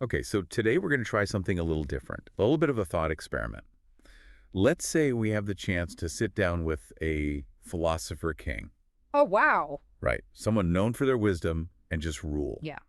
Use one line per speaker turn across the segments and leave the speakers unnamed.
Okay, so today we're going to try something a little different, a little bit of a thought experiment. Let's say we have the chance to sit down with a philosopher king,
Oh, wow.
right? Someone known for their wisdom and just rule.
Yeah.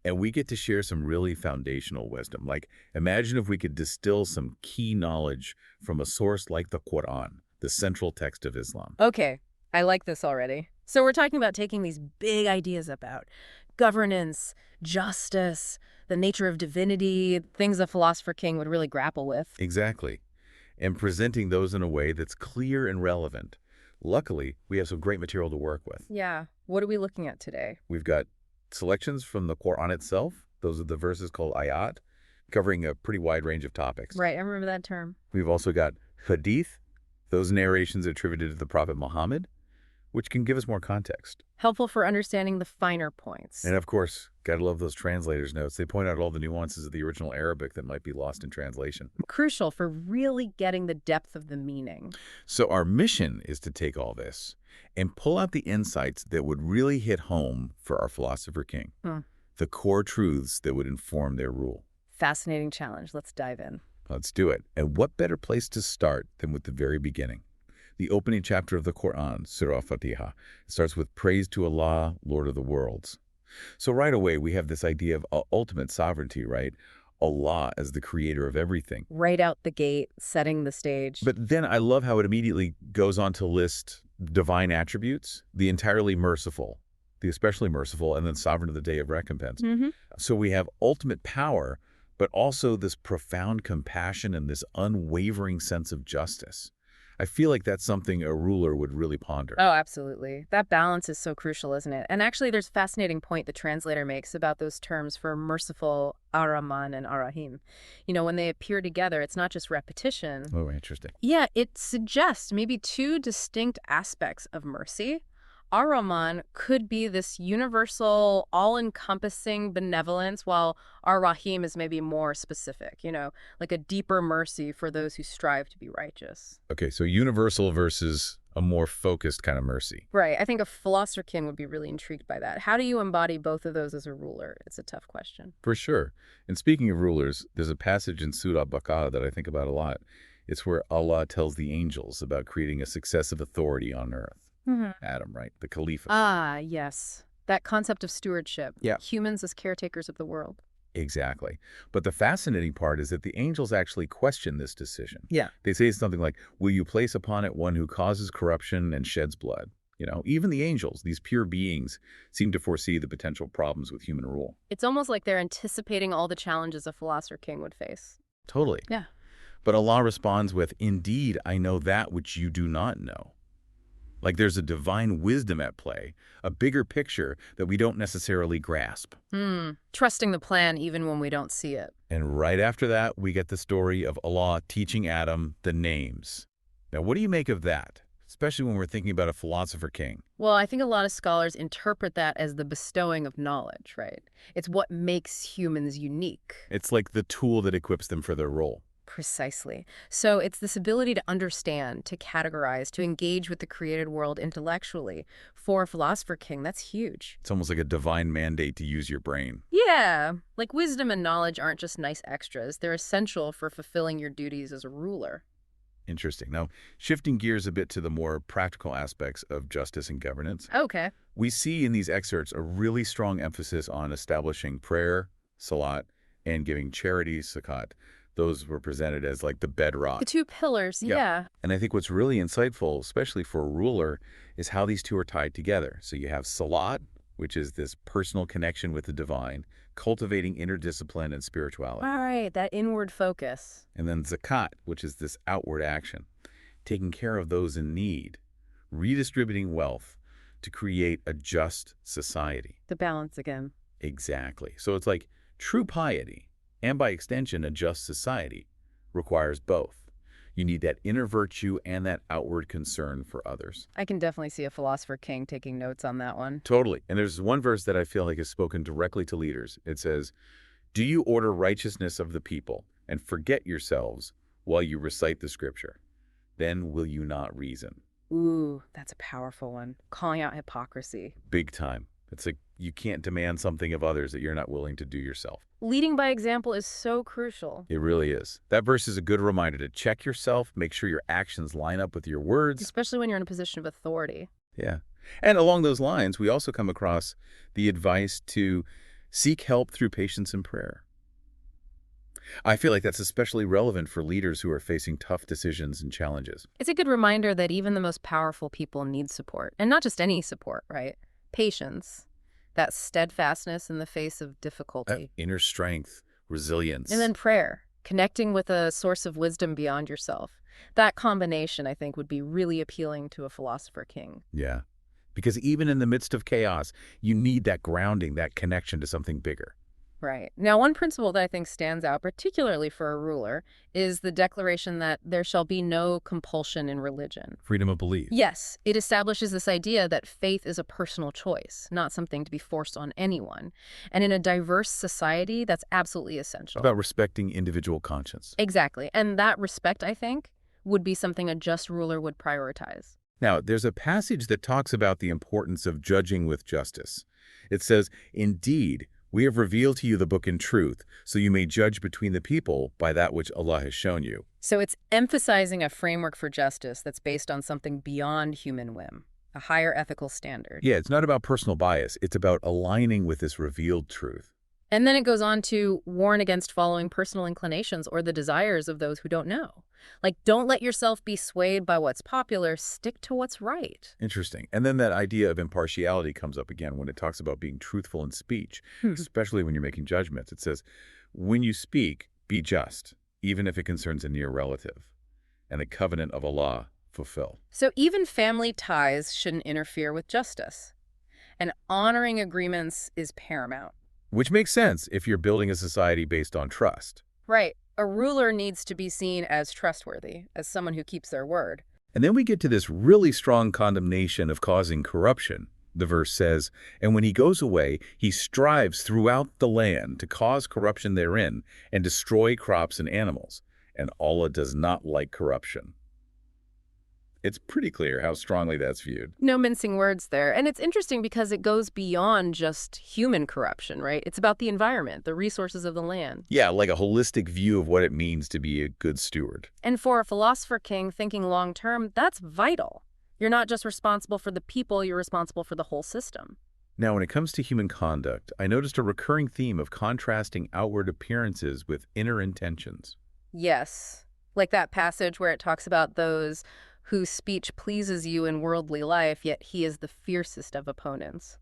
And we get to share some really foundational wisdom. Like, imagine if we could distill some key knowledge from a source like the Quran, the central text of Islam.
Okay, I like this already. So we're talking about taking these big ideas about governance, justice, the nature of divinity, things a philosopher king would really grapple with.
Exactly. And presenting those in a way that's clear and relevant. Luckily, we have some great material to work with.
Yeah. What are we looking at today?
We've got selections from the Quran itself. Those are the verses called ayat, covering a pretty wide range of topics.
Right, I remember that term.
We've also got hadith, those narrations attributed to the Prophet Muhammad, which can give us more context.
Helpful for understanding the finer points.
And of course, gotta love those translators' notes. They point out all the nuances of the original Arabic that might be lost in translation.
Crucial for really getting the depth of the meaning.
So our mission is to take all this and pull out the insights that would really hit home for our philosopher king, the core truths that would inform their rule.
Fascinating challenge. Let's dive in.
Let's do it. And what better place to start than with the very beginning? The opening chapter of the Quran, Surah Fatiha, starts with praise to Allah, Lord of the worlds. So right away, we have this idea of ultimate sovereignty, right? Allah as the creator of everything.
Right out the gate, setting the stage.
But then I love how it immediately goes on to list divine attributes, the entirely merciful, the especially merciful, and then sovereign of the day of recompense. So we have ultimate power, but also this profound compassion and this unwavering sense of justice. I feel like that's something a ruler would really ponder.
Oh, absolutely. That balance is so crucial, isn't it? And actually, there's a fascinating point the translator makes about those terms for merciful, Ar-Rahman and Ar-Rahim. You know, when they appear together, it's not just repetition.
Oh, interesting.
Yeah, it suggests maybe two distinct aspects of mercy. Ar-Rahman could be this universal, all-encompassing benevolence, while Ar-Rahim is maybe more specific, you know, like a deeper mercy for those who strive to be righteous.
Okay, so universal versus a more focused kind of mercy.
Right. I think a philosopher king would be really intrigued by that. How do you embody both of those as a ruler? It's a tough question.
For sure. And speaking of rulers, there's a passage in Surah Baqarah that I think about a lot. It's where Allah tells the angels about creating a successive authority on earth. Adam, right? The Khalifa.
Ah, yes. That concept of stewardship.
Yeah.
Humans as caretakers of the world.
Exactly. But the fascinating part is that the angels actually question this decision.
Yeah.
They say something like, will you place upon it one who causes corruption and sheds blood? You know, even the angels, these pure beings, seem to foresee the potential problems with human rule.
It's almost like they're anticipating all the challenges a philosopher king would face.
Totally.
Yeah.
But Allah responds with, indeed, I know that which you do not know. Like there's a divine wisdom at play, a bigger picture that we don't necessarily grasp.
Trusting the plan even when we don't see it.
And right after that, we get the story of Allah teaching Adam the names. Now, what do you make of that? Especially when we're thinking about a philosopher king.
Well, I think a lot of scholars interpret that as the bestowing of knowledge, right? It's what makes humans unique.
It's like the tool that equips them for their role.
Precisely. So it's this ability to understand, to categorize, to engage with the created world intellectually. For a philosopher king, that's huge.
It's almost like a divine mandate to use your brain.
Yeah, like wisdom and knowledge aren't just nice extras. They're essential for fulfilling your duties as a ruler.
Interesting. Now, shifting gears a bit to the more practical aspects of justice and governance.
Okay.
We see in these excerpts a really strong emphasis on establishing prayer, salat, and giving charity, zakat. Those were presented as like the bedrock.
The two pillars,
Yep.
yeah.
And I think what's really insightful, especially for a ruler, is how these two are tied together. So you have salat, which is this personal connection with the divine, cultivating inner discipline and spirituality.
All right, that inward focus.
And then zakat, which is this outward action, taking care of those in need, redistributing wealth to create a just society.
The balance again.
Exactly. So it's like true piety, and by extension, a just society, requires both. You need that inner virtue and that outward concern for others.
I can definitely see a philosopher king taking notes on that one.
Totally. And there's one verse that I feel like is spoken directly to leaders. It says, do you order righteousness of the people and forget yourselves while you recite the scripture? Then will you not reason?
Ooh, that's a powerful one. Calling out hypocrisy.
Big time. It's like You can't demand something of others that you're not willing to do yourself.
Leading by example is so crucial,
It really is. That verse is a good reminder to check yourself, make sure your actions line up with your words.
especially when you're in a position of authority.
Yeah. And along those lines, we also come across the advice to seek help through patience and prayer. I feel like that's especially relevant for leaders who are facing tough decisions and challenges.
It's a good reminder that even the most powerful people need support, and not just any support, right? Patience, that steadfastness in the face of difficulty.
Inner strength, resilience.
And then prayer, connecting with a source of wisdom beyond yourself. That combination, I think, would be really appealing to a philosopher king.
Yeah. Because even in the midst of chaos, you need that grounding, that connection to something bigger.
Right. Now, one principle that I think stands out, particularly for a ruler, is the declaration that there shall be no compulsion in religion.
Freedom of belief.
Yes, it establishes this idea that faith is a personal choice, not something to be forced on anyone. And in a diverse society, that's absolutely essential.
About respecting individual conscience.
Exactly. And that respect, I think, would be something a just ruler would prioritize.
Now, there's a passage that talks about the importance of judging with justice. It says, "Indeed, we have revealed to you the book in truth, so you may judge between the people by that which Allah has shown you."
So it's emphasizing a framework for justice that's based on something beyond human whim, a higher ethical standard.
Yeah, it's not about personal bias. It's about aligning with this revealed truth.
And then it goes on to warn against following personal inclinations or the desires of those who don't know. Like, don't let yourself be swayed by what's popular. Stick to what's right.
Interesting. And then that idea of impartiality comes up again when it talks about being truthful in speech, especially when you're making judgments. It says, when you speak, be just, even if it concerns a near relative, and the covenant of Allah fulfill.
So even family ties shouldn't interfere with justice. And honoring agreements is paramount.
Which makes sense if you're building a society based on trust.
Right. A ruler needs to be seen as trustworthy, as someone who keeps their word.
And then we get to this really strong condemnation of causing corruption. The verse says, "And when he goes away, he strives throughout the land to cause corruption therein and destroy crops and animals. And Allah does not like corruption." It's pretty clear how strongly that's viewed.
No mincing words there. And it's interesting because it goes beyond just human corruption, right? It's about the environment, the resources of the land.
Yeah, like a holistic view of what it means to be a good steward.
And for a philosopher king thinking long term, that's vital. You're not just responsible for the people, you're responsible for the whole system.
Now, when it comes to human conduct, I noticed a recurring theme of contrasting outward appearances with inner intentions.
Yes. Like that passage where it talks about those whose speech pleases you in worldly life, yet he is the fiercest of opponents,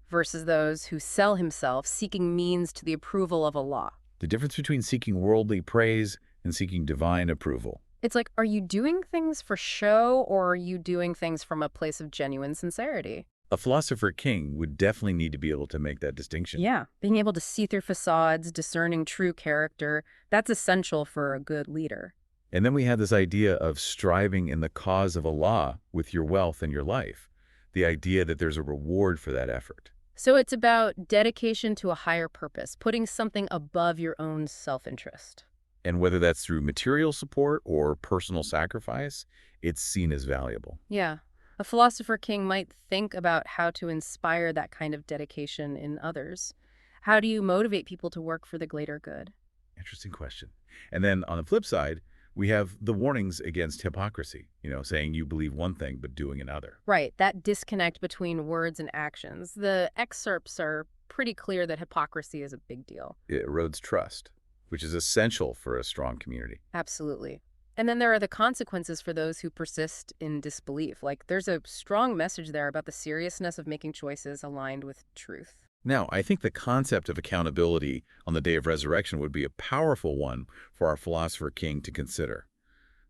versus those who sell himself, seeking means to the approval of Allah.
The difference between seeking worldly praise and seeking divine approval.
It's like, are you doing things for show, or are you doing things from a place of genuine sincerity?
A philosopher king would definitely need to be able to make that distinction.
Yeah, being able to see through facades, discerning true character, that's essential for a good leader.
And then we have this idea of striving in the cause of Allah with your wealth and your life. The idea that there's a reward for that effort.
So it's about dedication to a higher purpose, putting something above your own self-interest.
And whether that's through material support or personal sacrifice, it's seen as valuable.
Yeah. A philosopher king might think about how to inspire that kind of dedication in others. How do you motivate people to work for the greater good?
Interesting question. And then on the flip side, we have the warnings against hypocrisy, saying you believe one thing but doing another.
Right, that disconnect between words and actions. The excerpts are pretty clear that hypocrisy is a big deal.
It erodes trust, which is essential for a strong community.
Absolutely. And then there are the consequences for those who persist in disbelief. Like, there's a strong message there about the seriousness of making choices aligned with truth.
Now, I think the concept of accountability on the day of resurrection would be a powerful one for our philosopher king to consider.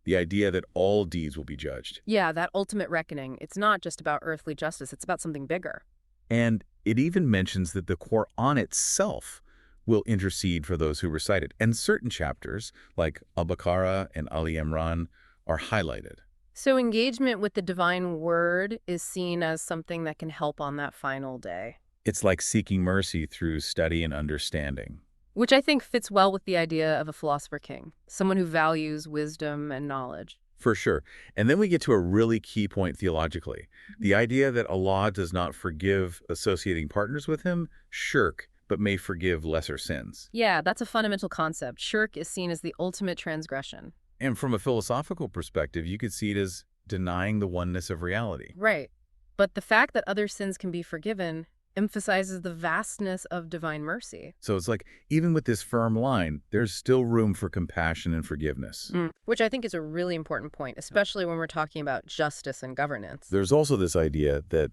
The idea that all deeds will be judged.
Yeah, that ultimate reckoning. It's not just about earthly justice. It's about something bigger.
And it even mentions that the Quran itself will intercede for those who recite it. And certain chapters, like Al-Baqarah and Ali Imran, are highlighted.
So engagement with the divine word is seen as something that can help on that final day.
It's like seeking mercy through study and understanding.
Which I think fits well with the idea of a philosopher king, someone who values wisdom and knowledge.
For sure. And then we get to a really key point theologically. The idea that Allah does not forgive associating partners with him, shirk, but may forgive lesser sins.
Yeah, that's a fundamental concept. Shirk is seen as the ultimate transgression.
And from a philosophical perspective, you could see it as denying the oneness of reality.
Right. But the fact that other sins can be forgiven emphasizes the vastness of divine mercy.
So it's like, even with this firm line, there's still room for compassion and forgiveness.
Which I think is a really important point, especially when we're talking about justice and governance.
There's also this idea that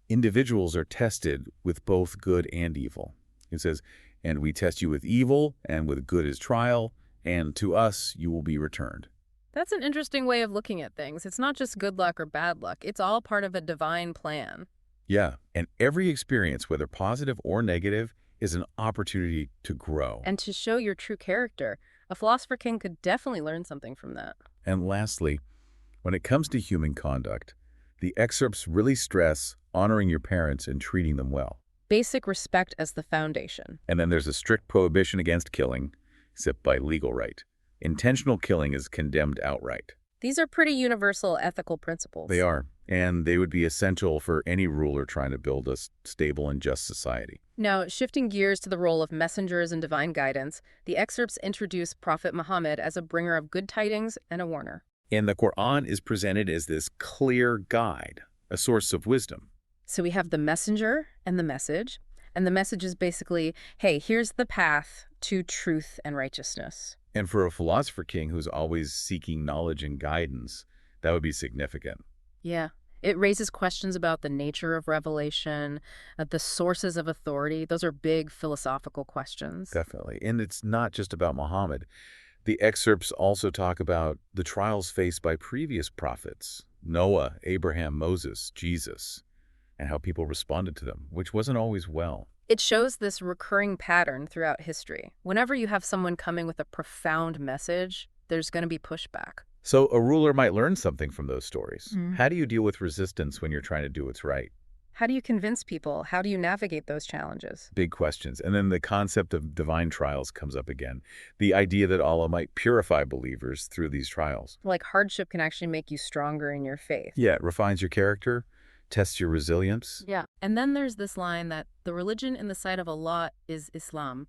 individuals are tested with both good and evil. It says, and we test you with evil, and with good as trial, and to us you will be returned.
That's an interesting way of looking at things. It's not just good luck or bad luck. It's all part of a divine plan.
Yeah, and every experience, whether positive or negative, is an opportunity to grow.
And to show your true character, a philosopher king could definitely learn something from that.
And lastly, when it comes to human conduct, the excerpts really stress honoring your parents and treating them well.
Basic respect as the foundation.
And then there's a strict prohibition against killing, except by legal right. Intentional killing is condemned outright.
These are pretty universal ethical principles.
They are, and they would be essential for any ruler trying to build a stable and just society.
Now, shifting gears to the role of messengers and divine guidance, the excerpts introduce Prophet Muhammad as a bringer of good tidings and a warner.
And the Quran is presented as this clear guide, a source of wisdom.
So we have the messenger and the message is basically, hey, here's the path to truth and righteousness.
And for a philosopher king who's always seeking knowledge and guidance, that would be significant.
Yeah. It raises questions about the nature of revelation, the sources of authority. Those are big philosophical questions.
Definitely. And it's not just about Muhammad. The excerpts also talk about the trials faced by previous prophets, Noah, Abraham, Moses, Jesus, and how people responded to them, which wasn't always well.
It shows this recurring pattern throughout history. Whenever you have someone coming with a profound message, there's going to be pushback.
So a ruler might learn something from those stories. How do you deal with resistance when you're trying to do what's right?
How do you convince people? How do you navigate those challenges?
Big questions. And then the concept of divine trials comes up again. The idea that Allah might purify believers through these trials.
Like hardship can actually make you stronger in your faith.
Yeah, it refines your character, tests your resilience.
Yeah. And then there's this line that the religion in the sight of Allah is Islam,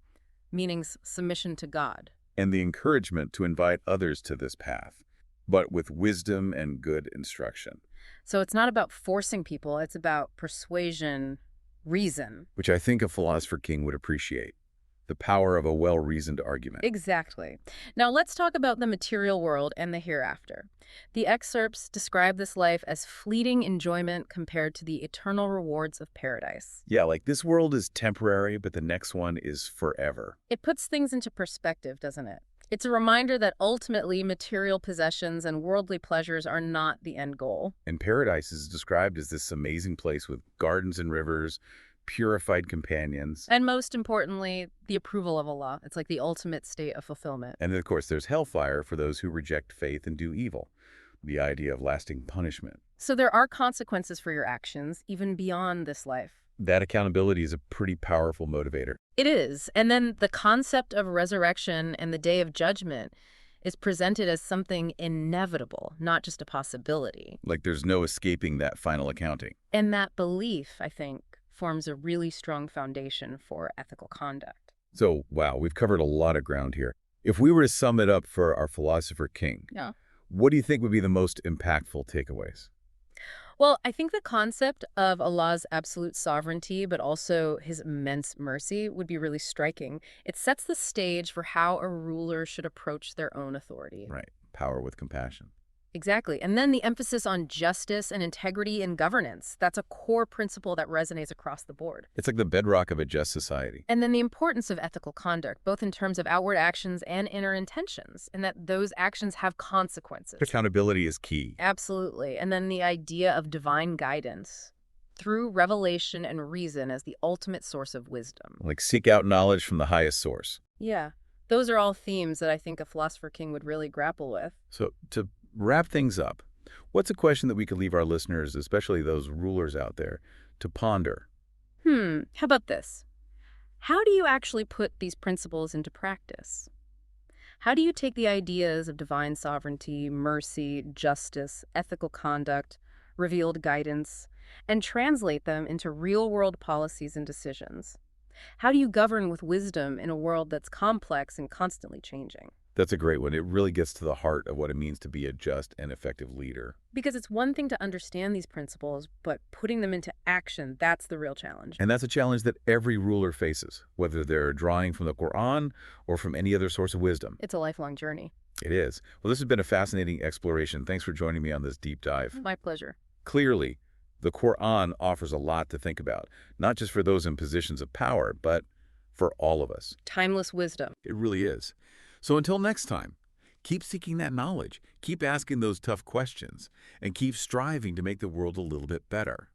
meaning submission to God.
And the encouragement to invite others to this path, but with wisdom and good instruction.
So it's not about forcing people, it's about persuasion, reason.
Which I think a philosopher king would appreciate. The power of a well-reasoned argument.
Exactly. Now let's talk about the material world and the hereafter. The excerpts describe this life as fleeting enjoyment compared to the eternal rewards of paradise.
Yeah, like this world is temporary, but the next one is forever.
It puts things into perspective, doesn't it? It's a reminder that ultimately material possessions and worldly pleasures are not the end goal.
And paradise is described as this amazing place with gardens and rivers, purified companions.
And most importantly, the approval of Allah. It's like the ultimate state of fulfillment.
And of course, there's hellfire for those who reject faith and do evil. The idea of lasting punishment.
So there are consequences for your actions, even beyond this life.
That accountability is a pretty powerful motivator.
It is. And then the concept of resurrection and the day of judgment is presented as something inevitable, not just a possibility.
Like there's no escaping that final accounting.
And that belief, I think, forms a really strong foundation for ethical conduct.
So, wow, we've covered a lot of ground here. If we were to sum it up for our philosopher king, what do you think would be the most impactful takeaways?
Well, I think the concept of Allah's absolute sovereignty, but also his immense mercy, would be really striking. It sets the stage for how a ruler should approach their own authority.
Right. Power with compassion.
Exactly. And then the emphasis on justice and integrity in governance. That's a core principle that resonates across the board.
It's like the bedrock of a just society.
And then the importance of ethical conduct, both in terms of outward actions and inner intentions, and that those actions have consequences.
Accountability is key.
Absolutely. And then the idea of divine guidance through revelation and reason as the ultimate source of wisdom.
Like seek out knowledge from the highest source.
Yeah. Those are all themes that I think a philosopher king would really grapple with.
So to wrap things up, what's a question that we could leave our listeners, especially those rulers out there, to ponder?
How about this? How do you actually put these principles into practice? How do you take the ideas of divine sovereignty, mercy, justice, ethical conduct, revealed guidance, and translate them into real-world policies and decisions? How do you govern with wisdom in a world that's complex and constantly changing?
That's a great one. It really gets to the heart of what it means to be a just and effective leader.
Because it's one thing to understand these principles, but putting them into action, that's the real challenge.
And that's a challenge that every ruler faces, whether they're drawing from the Quran or from any other source of wisdom.
It's a lifelong journey.
It is. Well, this has been a fascinating exploration. Thanks for joining me on this deep dive.
My pleasure.
Clearly, the Quran offers a lot to think about, not just for those in positions of power, but for all of us.
Timeless wisdom.
It really is. So until next time, keep seeking that knowledge, keep asking those tough questions, and keep striving to make the world a little bit better.